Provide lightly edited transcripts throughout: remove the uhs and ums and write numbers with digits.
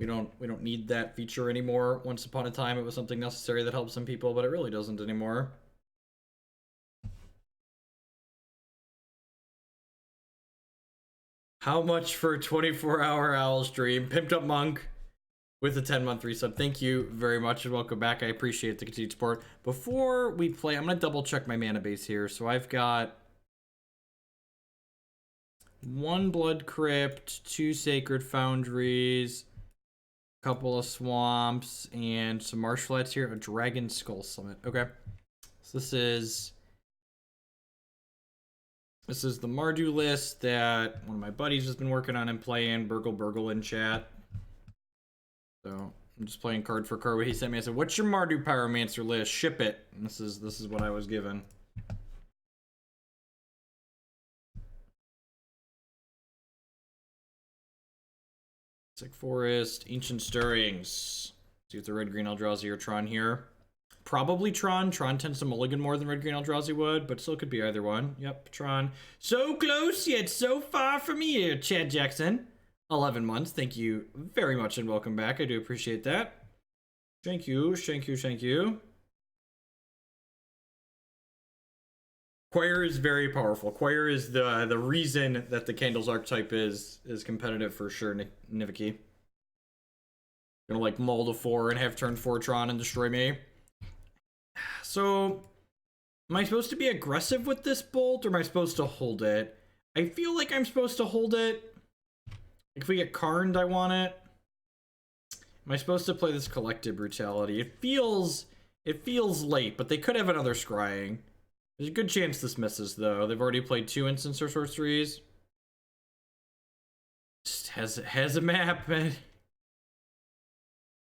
We don't need that feature anymore. Once upon a time, it was something necessary that helped some people, but it really doesn't anymore. How much for a 24-hour owl stream? Pimped Up Monk with a 10-month resub. Thank you very much and welcome back. I appreciate the continued support. Before we play, I'm going to double check my mana base here. So I've got 1 Blood Crypt, 2 Sacred Foundries, a couple of Swamps, and some Marsh Flats here. A Dragonskull Summit. Okay. So this is the Mardu list that one of my buddies has been working on and playing. Burgle in chat. So I'm just playing card for card. What he sent me, I said, "What's your Mardu Pyromancer list? Ship it." And this is what I was given. Sick Forest, Ancient Stirrings. See if the red green Eldrazi or Tron here. Probably Tron. Tron tends to mulligan more than red green Eldrazi would, but still could be either one. Yep, Tron. So close yet so far from here, Chad Jackson. 11 months. Thank you very much and welcome back. I do appreciate that. Thank you. Choir is very powerful. Choir is the reason that the Candles archetype is competitive for sure, Niviki. Gonna like mull to 4 and have turn 4 Tron and destroy me. So, am I supposed to be aggressive with this bolt or am I supposed to hold it? I feel like I'm supposed to hold it. If we get Karned, I want it. Am I supposed to play this Collective Brutality? It feels late, but they could have another scrying. There's a good chance this misses, though. They've already played 2 instants or sorceries. Just has a map, man.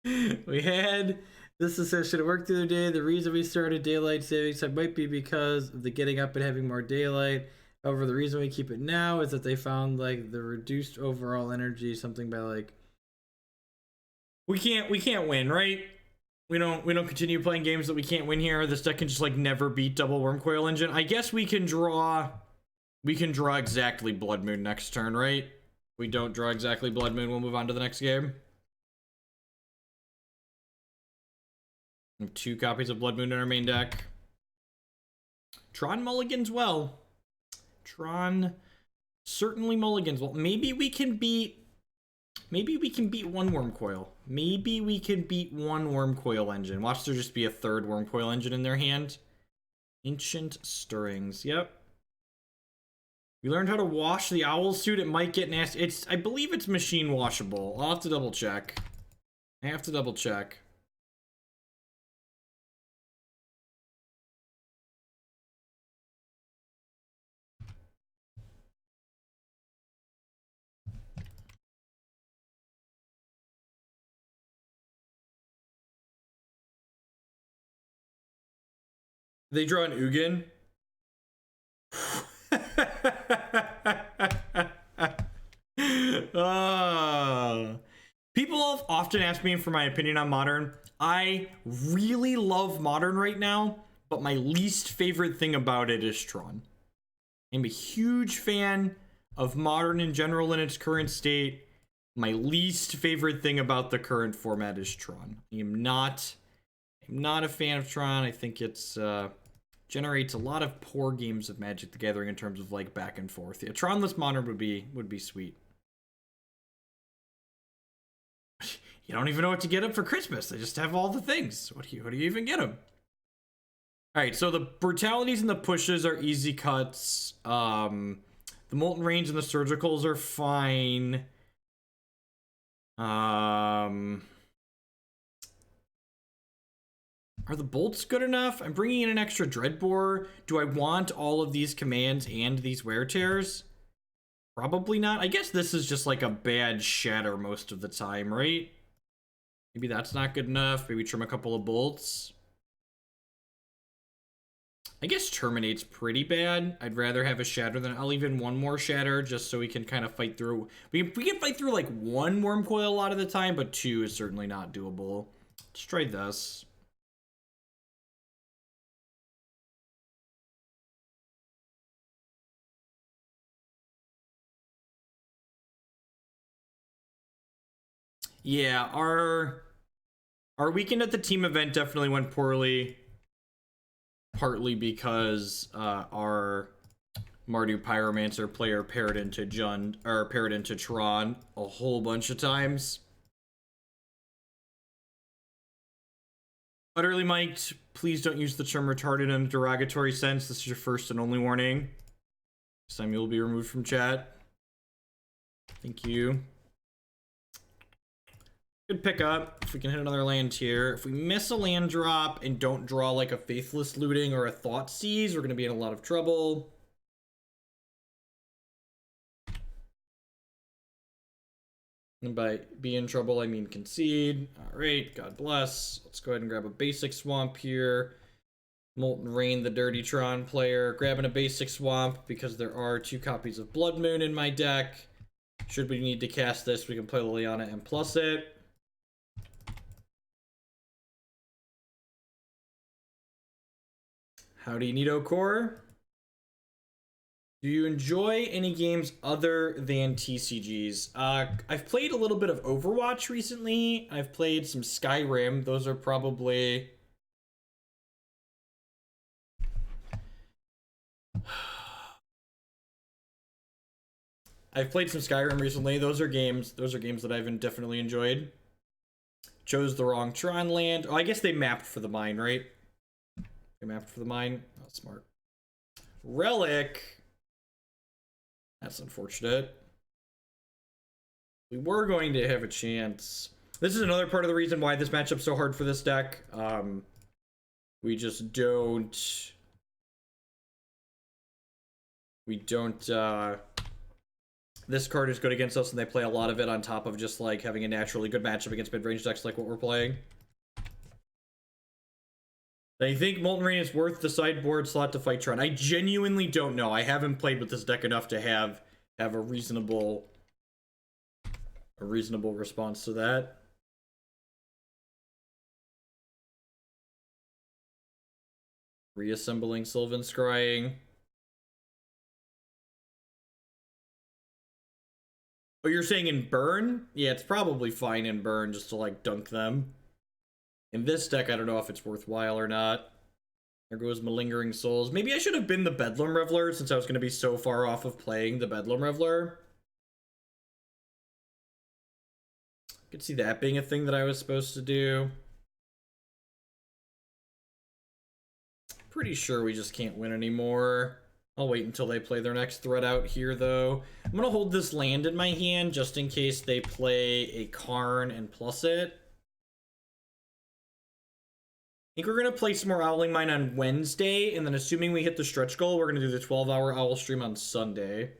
We had this session at work the other day. The reason we started daylight savings time might be because of the getting up and having more daylight. However, the reason we keep it now is that they found like the reduced overall energy, something by like we can't win, right? We don't continue playing games that we can't win here. This deck can just like never beat double Wormcoil Engine. I guess we can draw exactly Blood Moon next turn, right? If we don't draw exactly Blood Moon, we'll move on to the next game. We have 2 copies of Blood Moon in our main deck. Tron mulligans well. Tron certainly mulligans well. Maybe we can beat 1 Wormcoil. Maybe we can beat 1 Wormcoil Engine. Watch there just be a 3rd Wormcoil Engine in their hand. Ancient Stirrings. Yep. We learned how to wash the owl suit. It might get nasty. I believe it's machine washable. I'll have to double check. They draw an Ugin. People often ask me for my opinion on Modern. I really love Modern right now, but my least favorite thing about it is Tron. I'm a huge fan of Modern in general in its current state. My least favorite thing about the current format is Tron. I'm not a fan of Tron. I think it's generates a lot of poor games of Magic the Gathering in terms of like back and forth. Yeah, Tronless Modern would be sweet. You don't even know what to get them for Christmas. They just have all the things. What do you even get them? All right, so the brutalities and the pushes are easy cuts. The Molten Rains and the surgicals are fine. Are the bolts good enough? I'm bringing in an extra Dreadbore. Do I want all of these commands and these wear tears? Probably not. I guess this is just like a bad shatter most of the time, right? Maybe that's not good enough. Maybe trim a couple of bolts. I guess Terminate's pretty bad. I'd rather have a shatter than I'll leave in 1 more shatter just so we can kind of fight through. We can fight through like 1 Wormcoil a lot of the time, but 2 is certainly not doable. Let's try this. Yeah, our weekend at the team event definitely went poorly. Partly because our Mardu Pyromancer player paired into Tron a whole bunch of times. Utterly mic'd, please don't use the term retarded in a derogatory sense. This is your first and only warning. Next time you'll be removed from chat. Thank you. Good pickup. If we can hit another land here. If we miss a land drop and don't draw like a Faithless Looting or a Thoughtseize, we're going to be in a lot of trouble. And by be in trouble, I mean concede. All right, God bless. Let's go ahead and grab a basic swamp here. Molten Rain, the dirty Tron player. Grabbing a basic swamp because there are 2 copies of Blood Moon in my deck. Should we need to cast this, we can play Liliana and plus it. Howdy, Nito Core. Do you enjoy any games other than TCGs? I've played a little bit of Overwatch recently. I've played some Skyrim. Those are probably... I've played some Skyrim recently. Those are games that I've definitely enjoyed. Chose the wrong Tron land. Oh, I guess they mapped for the mine, right? They mapped for the mine. Oh, smart. Relic. That's unfortunate. We were going to have a chance. This is another part of the reason why this matchup's so hard for this deck. We just don't... This card is good against us, and they play a lot of it on top of just, like, having a naturally good matchup against mid-range decks like what we're playing. Do you think Molten Rain is worth the sideboard slot to fight Tron? I genuinely don't know. I haven't played with this deck enough to have a reasonable response to that. Reassembling Sylvan Scrying. Oh, you're saying in burn? Yeah, it's probably fine in burn just to, like, dunk them. In this deck, I don't know if it's worthwhile or not. There goes Malingering Souls. Maybe I should have been the Bedlam Reveler since I was going to be so far off of playing the Bedlam Reveler. I could see that being a thing that I was supposed to do. Pretty sure we just can't win anymore. I'll wait until they play their next threat out here, though. I'm going to hold this land in my hand just in case they play a Karn and plus it. I think we're going to play some more Owling Mine on Wednesday, and then assuming we hit the stretch goal, we're going to do the 12-hour Owl stream on Sunday.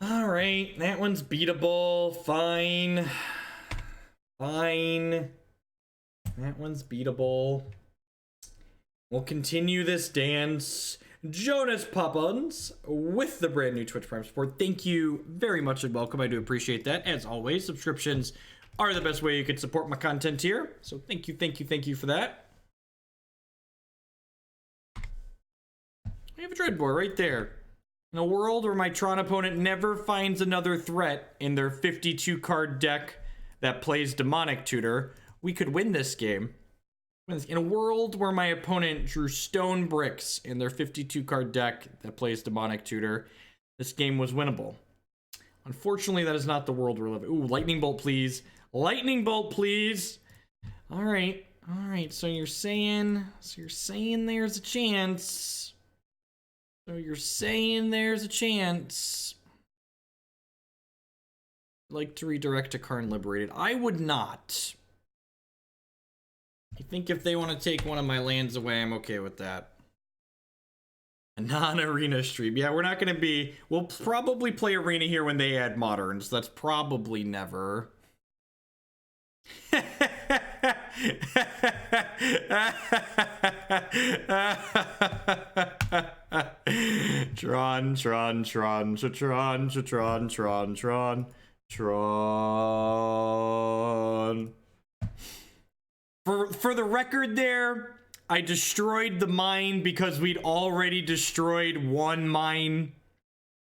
All right, that one's beatable. Fine. Fine. That one's beatable. We'll continue this dance. Jonas Poppins with the brand new Twitch Prime support. Thank you very much and welcome. I do appreciate that. As always, subscriptions are the best way you can support my content here. So thank you for that. I have a Dreadbore right there. In a world where my Tron opponent never finds another threat in their 52 card deck that plays Demonic Tutor, we could win this game. In a world where my opponent drew Stone Bricks in their 52 card deck that plays Demonic Tutor, this game was winnable. Unfortunately, that is not the world we're living. Ooh, Lightning Bolt, please. Lightning Bolt, please. All right. So you're saying there's a chance. I'd like to redirect to Karn Liberated. I would not. I think if they want to take one of my lands away, I'm okay with that. A non-arena stream. Yeah, we're not going to be... We'll probably play arena here when they add moderns. That's probably never. Tron. For the record there, I destroyed the mine because we'd already destroyed one mine.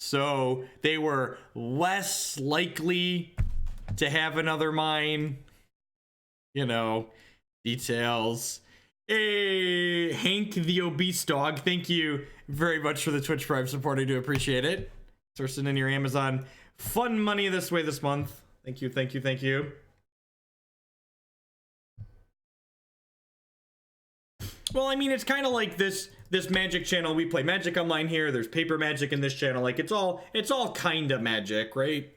So they were less likely to have another mine. You know, details. Hey, Hank the obese dog, thank you very much for the Twitch Prime support. I do appreciate it. Sourcing in your Amazon fun money this way this month. Thank you, thank you, thank you. Well, I mean, it's kind of like this Magic channel. We play Magic Online here. There's paper Magic in this channel. Like it's all kind of Magic, right?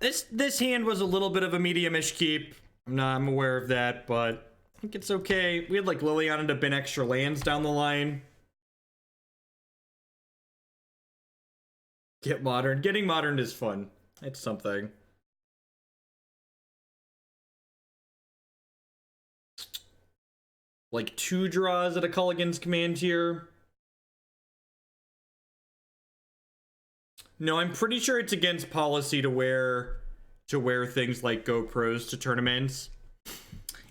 This hand was a little bit of a medium-ish keep. I'm aware of that, but I think it's okay. We had like Liliana to bin extra lands down the line. Get modern. Getting modern is fun. It's something. Like 2 draws at a Kolaghan's command here. No, I'm pretty sure it's against policy to wear things like GoPros to tournaments.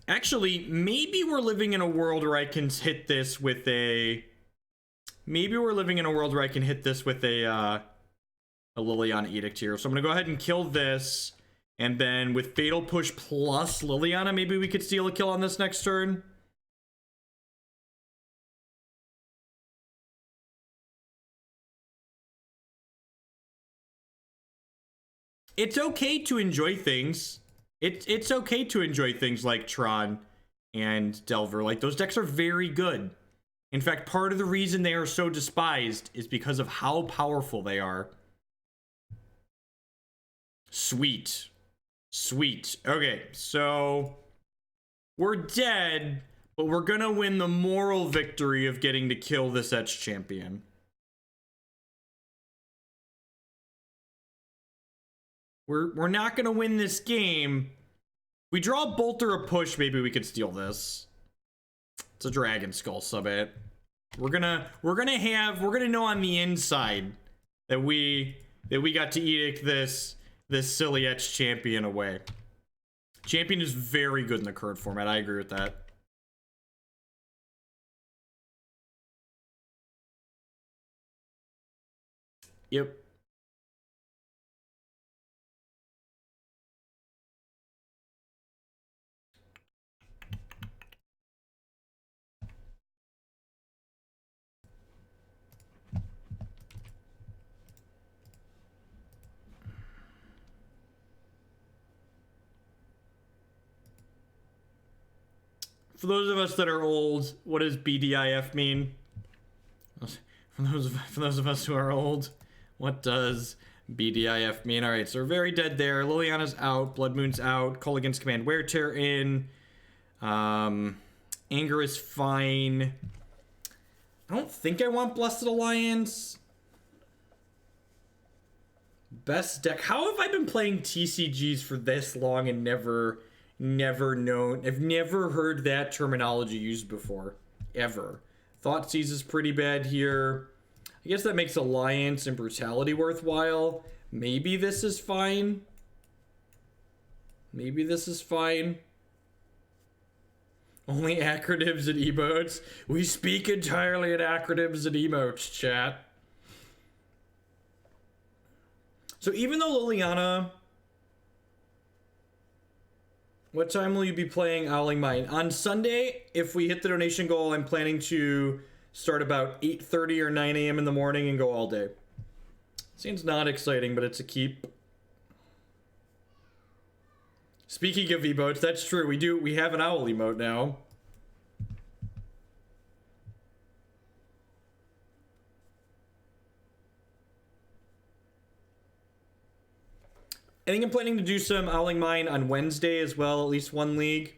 Actually, maybe we're living in a world where I can hit this with a... Maybe we're living in a world where I can hit this with a Liliana Edict here. So I'm going to go ahead and kill this. And then with Fatal Push plus Liliana, maybe we could steal a kill on this next turn. It's okay to enjoy things. It's okay to enjoy things like Tron and Delver. Like, those decks are very good. In fact, part of the reason they are so despised is because of how powerful they are. Sweet. Sweet. Okay, so we're dead, but we're gonna win the moral victory of getting to kill this Etched champion. We're not gonna win this game. We draw a bolt or a push, maybe we could steal this. It's a Dragonskull Summit. We're gonna know on the inside that we got to edict this silly Etched champion away. Champion is very good in the current format. I agree with that. Yep. For those of us that are old, what does BDIF mean? For those of us who are old, what does BDIF mean? All right, so we're very dead there. Liliana's out. Blood Moon's out. Kolaghan's command Wear Tear in. Anger is fine. I don't think I want Blessed Alliance. Best deck. How have I been playing TCGs for this long and never known? I've never heard that terminology used before, ever. Thoughtseize is pretty bad here. I guess that makes Alliance and Brutality worthwhile. Maybe this is fine. Maybe this is fine. Only acronyms and emotes. We speak entirely in acronyms and emotes, chat. So even though Liliana... What time will you be playing Owling Mine? On Sunday, if we hit the donation goal, I'm planning to start about 8:30 or 9 a.m. in the morning and go all day. Seems not exciting, but it's a keep. Speaking of emotes, that's true. We have an owl emote now. I think I'm planning to do some Owling Mine on Wednesday as well, at least one league.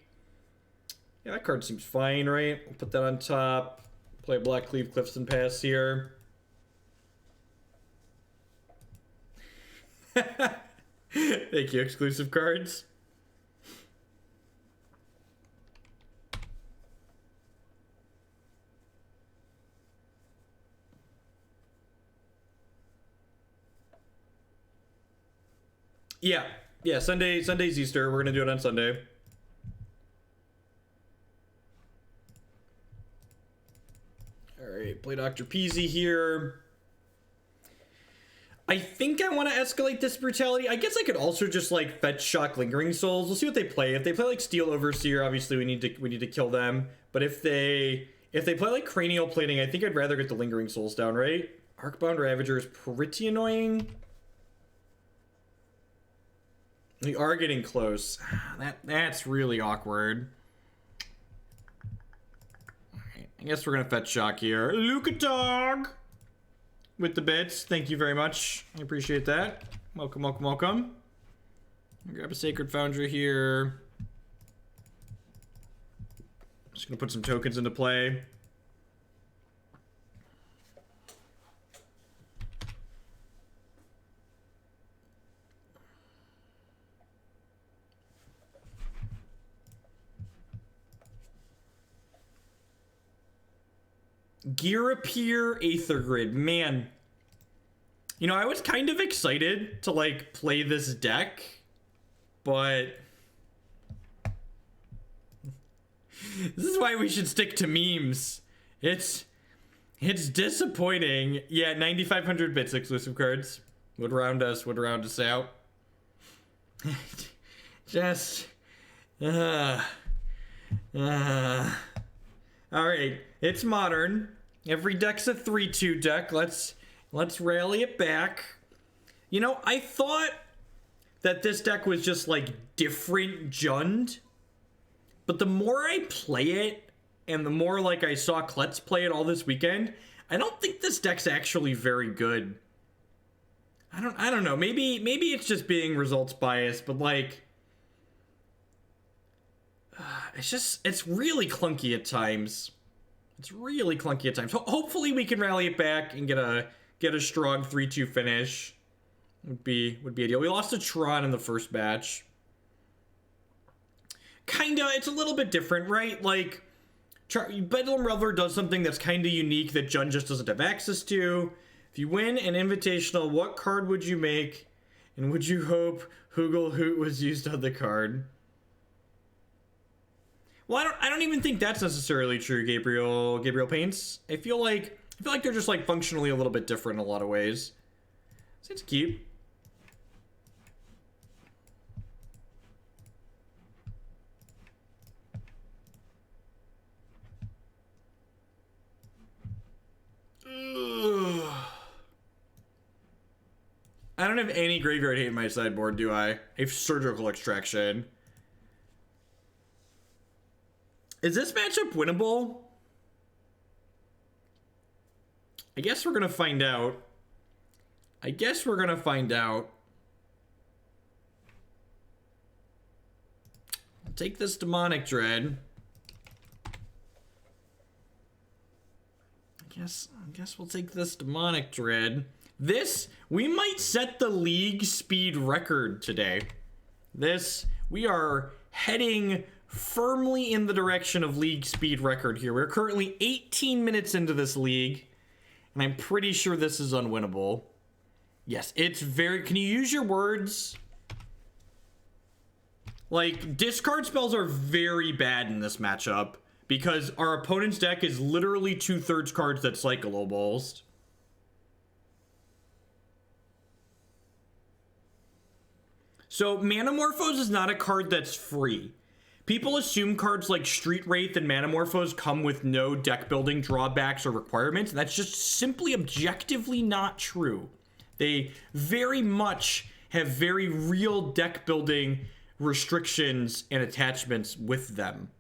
Yeah, that card seems fine, right? We'll put that on top. Play Blackcleave Cliffs and pass here. Thank you, exclusive cards. Yeah. Yeah, Sunday's Easter. We're gonna do it on Sunday. Alright, play Dr. Peasy here. I think I want to escalate this brutality. I guess I could also just like fetch shock Lingering Souls. We'll see what they play. If they play like Steel Overseer, obviously we need to kill them. But if they play like Cranial Plating, I think I'd rather get the Lingering Souls down, right? Arcbound Ravager is pretty annoying. We are getting close. That's really awkward. Alright, I guess we're gonna fetch shock here. Lucatog! With the bits, thank you very much. I appreciate that. Welcome, welcome, welcome. Grab a Sacred Foundry here. Just gonna put some tokens into play. Gear Appear Aether Grid. Man, you know, I was kind of excited to like play this deck, but this is why we should stick to memes. It's disappointing. Yeah, 9,500 bits exclusive cards would round us out. Just all right, it's modern. Every deck's a 3-2 deck. Let's rally it back. You know, I thought that this deck was just like different Jund, but the more I play it and the more like I saw Klets play it all this weekend, I don't think this deck's actually very good. I don't know. Maybe it's just being results biased, but like it's really clunky at times. Hopefully we can rally it back and get a strong 3-2 finish. Would be ideal. We lost to Tron in the first batch. Kinda, it's a little bit different, right? Like, Bedlam Reveler does something that's kinda unique that Jund just doesn't have access to. If you win an Invitational, what card would you make? And would you hope Hoogle Hoot was used on the card? Well, I don't even think that's necessarily true, Gabriel Paints. I feel like they're just like functionally a little bit different in a lot of ways. So it's cute. Ugh. I don't have any graveyard hate in my sideboard, do I? I have Surgical Extraction. Is this matchup winnable? I guess we're gonna find out. I'll take this Demonic Dread. I guess we'll take this Demonic Dread. We might set the league speed record today. We are heading firmly in the direction of league speed record here. We're currently 18 minutes into this league, and I'm pretty sure this is unwinnable. Yes, it's very... Can you use your words? Like, discard spells are very bad in this matchup because our opponent's deck is literally 2/3 cards that cycle almost. So, Manamorphose is not a card that's free. People assume cards like Street Wraith and Manamorphose come with no deck building drawbacks or requirements. That's just simply objectively not true. They very much have very real deck building restrictions and attachments with them.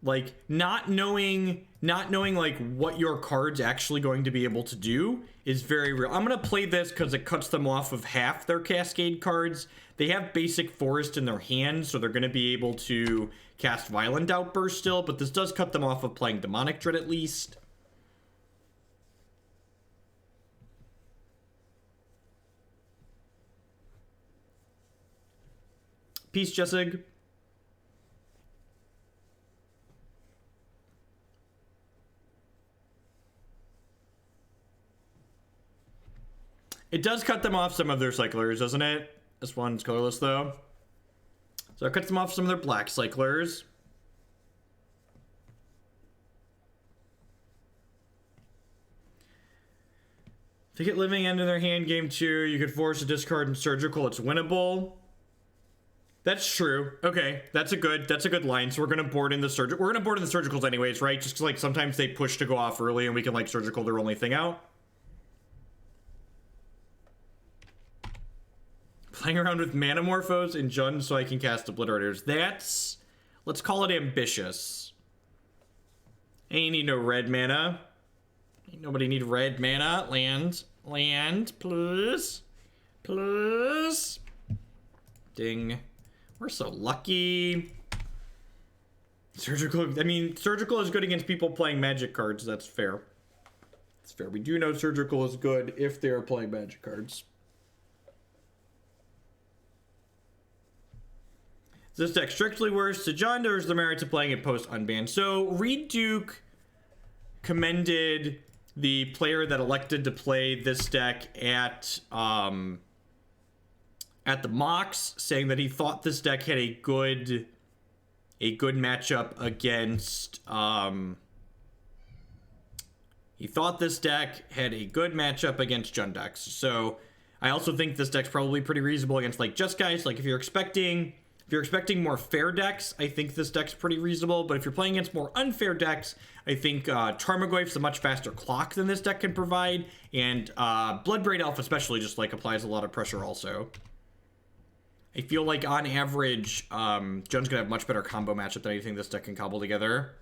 Like, not knowing like what your card's actually going to be able to do is very real. I'm gonna play this because it cuts them off of half their Cascade cards. They have basic Forest in their hand, so they're gonna be able to cast Violent Outburst still, but this does cut them off of playing Demonic Dread at least. Peace, Jessig. It does cut them off some of their cyclers, doesn't it? This one's colorless, though. So it cuts them off some of their black cyclers. If they get living end in their hand game 2, you could force a discard and surgical. It's winnable. That's true. Okay, that's a good line. So we're gonna board in the surgical. We're gonna board in the surgicals anyways, right? Just 'cause, like, sometimes they push to go off early, and we can, like, surgical their only thing out. Playing around with Manamorphos and Jund so I can cast Obliterators. That's, let's call it ambitious. Ain't need no red mana. Ain't nobody need red mana. Land, please, please. Ding. We're so lucky. Surgical, I mean, surgical is good against people playing magic cards. That's fair. It's fair. We do know surgical is good if they're playing magic cards. Is this deck strictly worse to John, or is the merit to playing it post unbanned? So Reed Duke commended the player that elected to play this deck at the mocks, saying that he thought this deck had a good matchup against he thought this deck had a good matchup against Jund decks. So I also think this deck's probably pretty reasonable against, like, just guys. Like, if you're expecting more fair decks, I think this deck's pretty reasonable. But if you're playing against more unfair decks, I think Tarmogoyf's a much faster clock than this deck can provide, and Bloodbraid Elf especially just, like, applies a lot of pressure also. I feel like, on average, Jund's gonna have much better combo matchup than anything this deck can cobble together.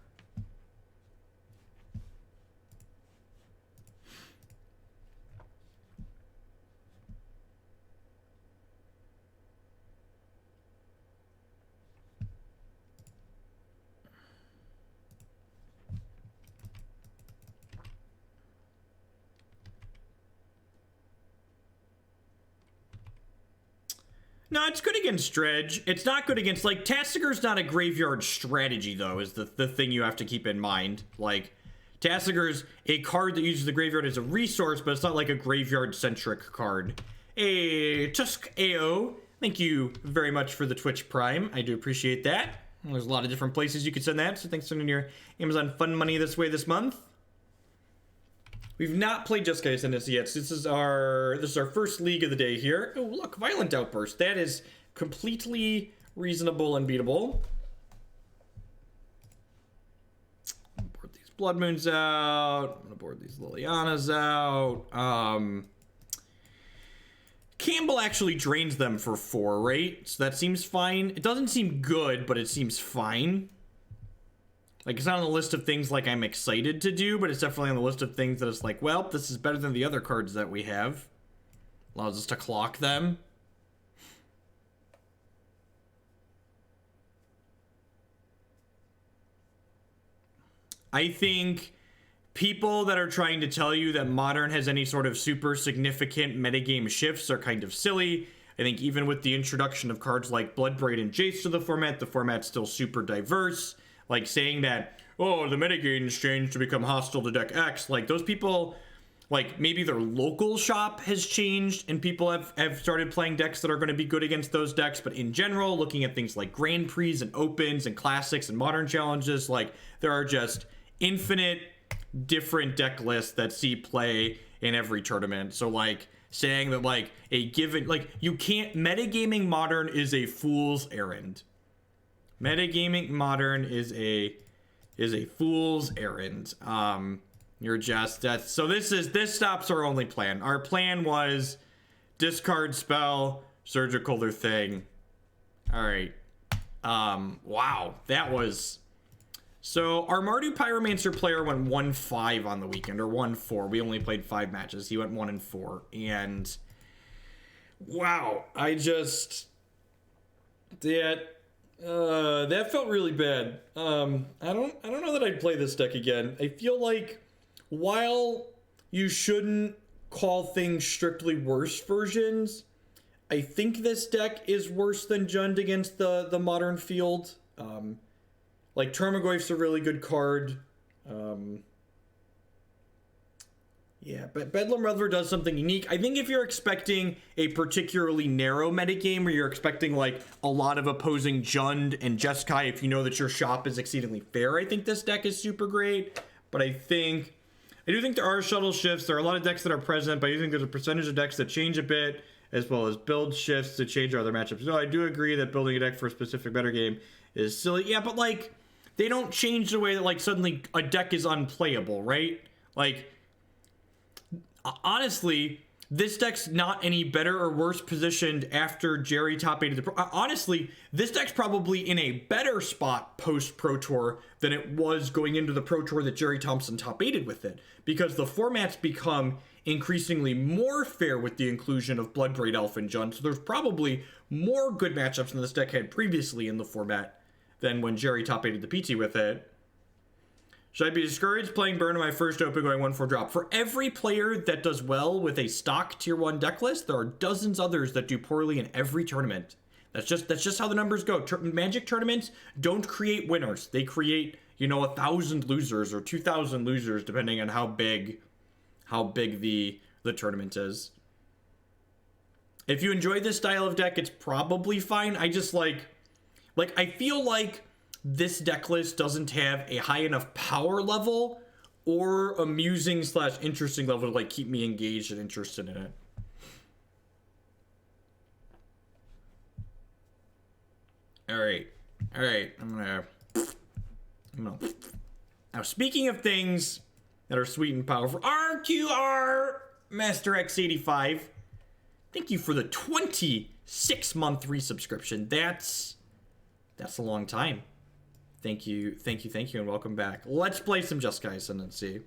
No, it's good against Dredge. It's not good against, like, Tasiger's not a graveyard strategy, though, is the thing you have to keep in mind. Like, Tasiger's a card that uses the graveyard as a resource, but it's not like a graveyard-centric card. Hey, Tusk AO, thank you very much for the Twitch Prime. I do appreciate that. There's a lot of different places you could send that, so thanks for sending your Amazon Fun Money this way this month. We've not played Just Guys in this yet. So this is our first league of the day here. Oh, look, Violent Outburst. That is completely reasonable and beatable. I'm gonna board these Blood Moons out. I'm gonna board these Lilianas out. Kambal actually drains them for 4, right? So that seems fine. It doesn't seem good, but it seems fine. Like, it's not on the list of things, like, I'm excited to do, but it's definitely on the list of things that it's like, well, this is better than the other cards that we have. Allows us to clock them. I think people that are trying to tell you that Modern has any sort of super significant metagame shifts are kind of silly. I think even with the introduction of cards like Bloodbraid and Jace to the format's still super diverse. Like, saying that, oh, the metagame's changed to become hostile to deck X. Like, those people, like, maybe their local shop has changed and people have started playing decks that are going to be good against those decks. But in general, looking at things like Grand Prix and Opens and Classics and Modern Challenges, like, there are just infinite different deck lists that see play in every tournament. So, like, saying that, like, a given, like, you can't, metagaming Modern is a fool's errand. Metagaming Modern is a fool's errand. You're just, that's, so this stops our only plan. Our plan was discard spell, surgical their thing. All right. Wow, that was, so our Mardu Pyromancer player went 1-5 on the weekend, or 1-4. We only played 5 matches. He went 1-4, and wow, I just, that felt really bad. I don't know that I'd play this deck again. I feel like, while you shouldn't call things strictly worse versions, I think this deck is worse than Jund against the modern field. Like, Tarmogoyf's a really good card. Yeah, but Bedlam Reveler does something unique. I think if you're expecting a particularly narrow metagame where you're expecting like a lot of opposing Jund and Jeskai, if you know that your shop is exceedingly fair, I think this deck is super great. But I do think there are shuttle shifts. There are a lot of decks that are present, but I do think there's a percentage of decks that change a bit, as well as build shifts to change other matchups. So I do agree that building a deck for a specific meta game is silly. Yeah, but like they don't change the way that like suddenly a deck is unplayable, right? Like honestly, this deck's not any better or worse positioned after Jerry top 8 of the Pro. Honestly, this deck's probably in a better spot post Pro Tour than it was going into the Pro Tour that Jerry Thompson top 8'd with it, because the format's become increasingly more fair with the inclusion of Bloodbraid Elf and Jund. So there's probably more good matchups than this deck had previously in the format than when Jerry top 8'd the PT with it. Should I be discouraged playing Burn in my first open going 1-4 drop? For every player that does well with a stock tier 1 deck list, there are dozens others that do poorly in every tournament. That's just how the numbers go. Magic tournaments don't create winners. They create, 1,000 losers or 2,000 losers depending on how big the tournament is. If you enjoy this style of deck, it's probably fine. I just I feel like this deck list doesn't have a high enough power level or amusing / interesting level to like keep me engaged and interested in it. All right. I'm gonna. Now, speaking of things that are sweet and powerful, RQR Master X85, thank you for the 26-month resubscription. That's a long time. Thank you, and welcome back. Let's play some Jeskai Ascendancy.